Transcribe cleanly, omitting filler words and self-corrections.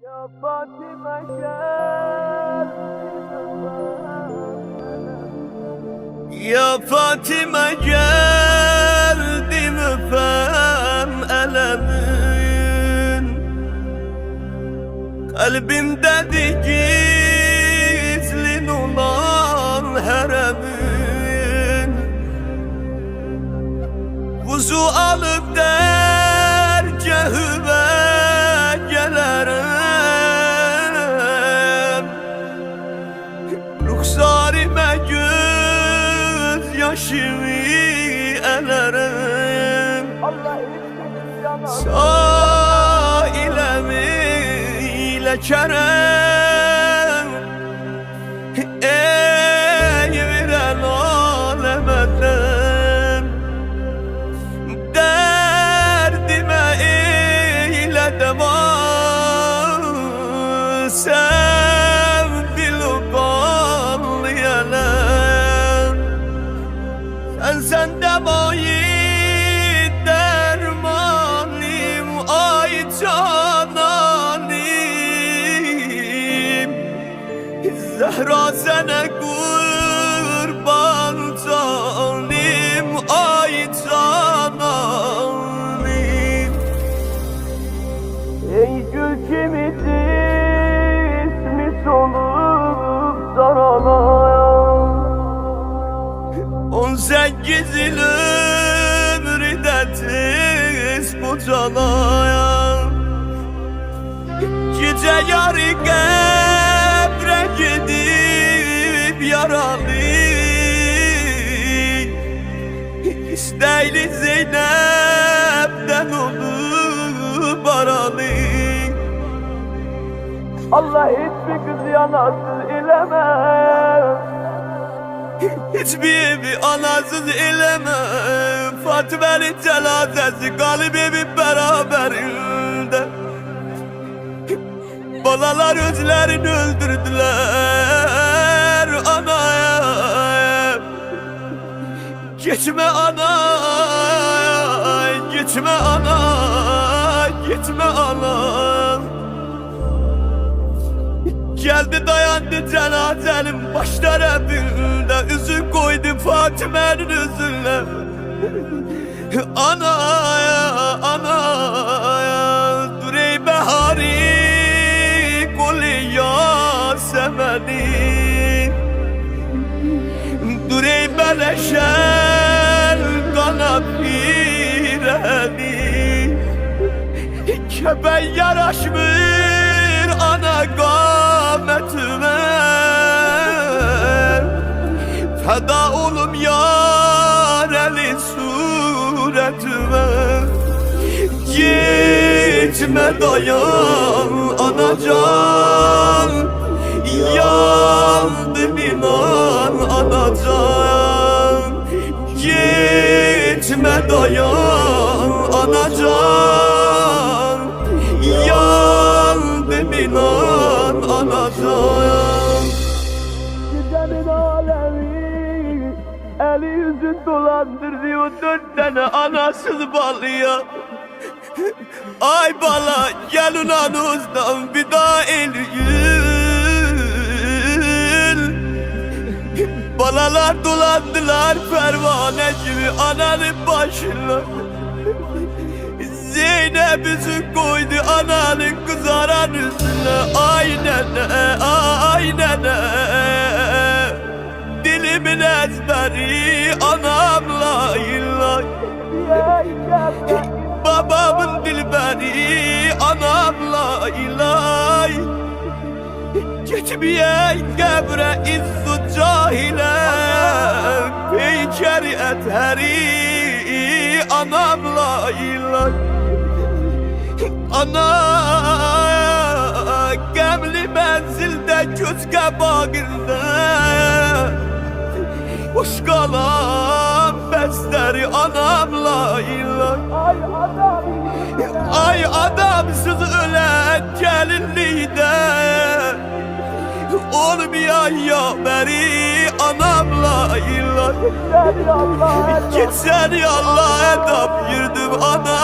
Ya Fatıma gel. Ya Fatıma geldim öpem elemin. Kalbimdedir gizlin olan heremin. Vuzu alıp dergahıma gelirim. Ruhsarime göz yaşımı elerim. Sailemi ile kerem, ey viren alemeden. Derdime eyle deva, sevdilu bağlayalam. Sen devayı dermanim, ay cananim. Zehra sana kurban canim, ay cananim. Ey gül kimidir ismi solup saralayan. 18 yıl ömrüde tez bocalayan. Gece yarı qəbrə gidip yaralı. İstəyli Zeynep'den olup aralı. Allah hiçbir kız yanasız ilemez. Hiçbir evi anasız eleme. Fatıma'nın cenazesi kalbimin beraberinde. Balalar özlerini öldürdüler anaya. Geçme ana, geçme ana, geçme ana. Geldi dayandı cenazenin baş tarafında. Üzüm koydu Fatıma'nın üzüne. Anaya, anaya, durey behari kuli Yasemen'i. Durey beleşel kanat pireni. Kepen yaraşmır ana gametime. Feda olum yar eli suretime. Gitme dayan anacan, yandım inan anacan. Gitme dayan anacan, yandım inan anacan. Gidenin alemi eli yüzün dolandırdı o 4 tane anasız balıya. Ay bala gel unanızdan bir daha elgül. Balalar dolandılar pervane gibi ananın başına. Zeynep yüzün koydu ananın kızaran üstüne. Ay nene, ay nene. Dilimin ezberi anamla illah. Babamın dilberi anamla ilay. Geçmeyen qəbrə izzut cahile. Peykeri eteri anamla ilay. Ana qəmli mənzildə közgə bağırda. Boş qalan bəstəri anamla ilay. Ay adamsız ölen gelinliğde. Olmayan ya beri anamla ilay. Gitsen ya Allah edap yürüdüm ana.